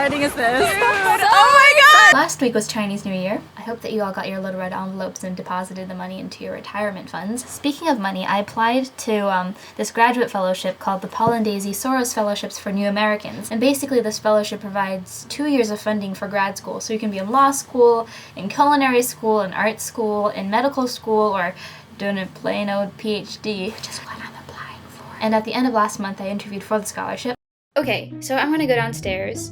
exciting is this? Oh my god! Last week was Chinese New Year. I hope that you all got your little red envelopes and deposited the money into your retirement funds. Speaking of money, I applied to this graduate fellowship called the Paul and Daisy Soros Fellowships for New Americans. And basically this fellowship provides 2 years of funding for grad school. So you can be in law school, in culinary school, in art school, in medical school, or doing a plain old PhD, which is what I'm applying for. And at the end of last month, I interviewed for the scholarship. Okay, so I'm gonna go downstairs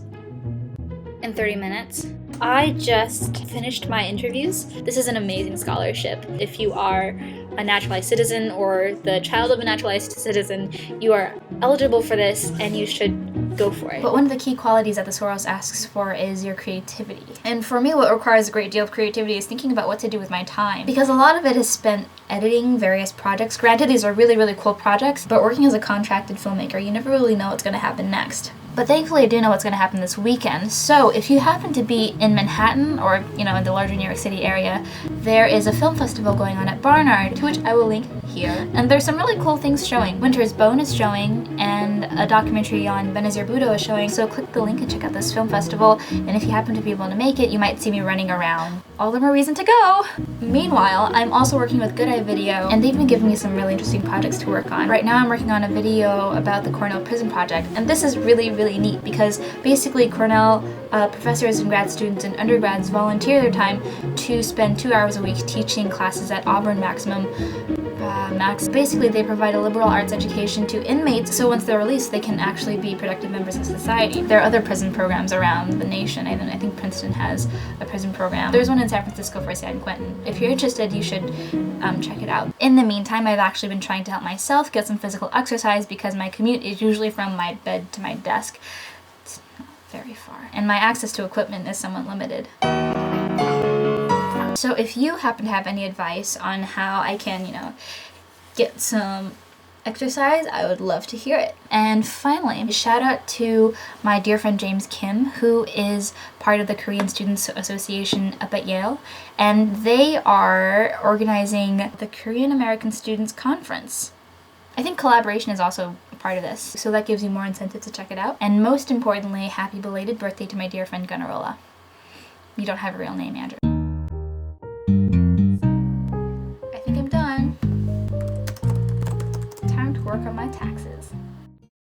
in 30 minutes. I just finished my interviews. This is an amazing scholarship. If you are a naturalized citizen or the child of a naturalized citizen, you are eligible for this and you should go for it. But one of the key qualities that the Soros asks for is your creativity. And for me, what requires a great deal of creativity is thinking about what to do with my time. Because a lot of it is spent editing various projects. Granted, these are really, really cool projects, but working as a contracted filmmaker, you never really know what's gonna happen next. But thankfully I do know what's going to happen this weekend. So if you happen to be in Manhattan or, you know, in the larger New York City area, there is a film festival going on at Barnard, to which I will link here. And there's some really cool things showing. Winter's Bone is showing, and a documentary on Benazir Bhutto is showing. So click the link and check out this film festival. And if you happen to be able to make it, you might see me running around. All the more reason to go! Meanwhile, I'm also working with Good Eye Video, and they've been giving me some really interesting projects to work on. Right now I'm working on a video about the Cornell prison project, and this is really, really neat because basically Cornell professors and grad students and undergrads volunteer their time to spend 2 hours a week teaching classes at Auburn Maximum. Basically, they provide a liberal arts education to inmates, so once they're released, they can actually be productive members of society. There are other prison programs around the nation. I think Princeton has a prison program. There's one in San Francisco for San Quentin. If you're interested, you should check it out. In the meantime, I've actually been trying to help myself get some physical exercise because my commute is usually from my bed to my desk. It's not very far. And my access to equipment is somewhat limited. So if you happen to have any advice on how I can, you know, get some exercise, I would love to hear it. And finally, shout out to my dear friend James Kim, who is part of the Korean Students Association up at Yale, and they are organizing the Korean American Students Conference. I think collaboration is also a part of this, so that gives you more incentive to check it out. And most importantly, happy belated birthday to my dear friend Gunnarola. You don't have a real name, Andrew. I think I'm done. Time to work on my taxes.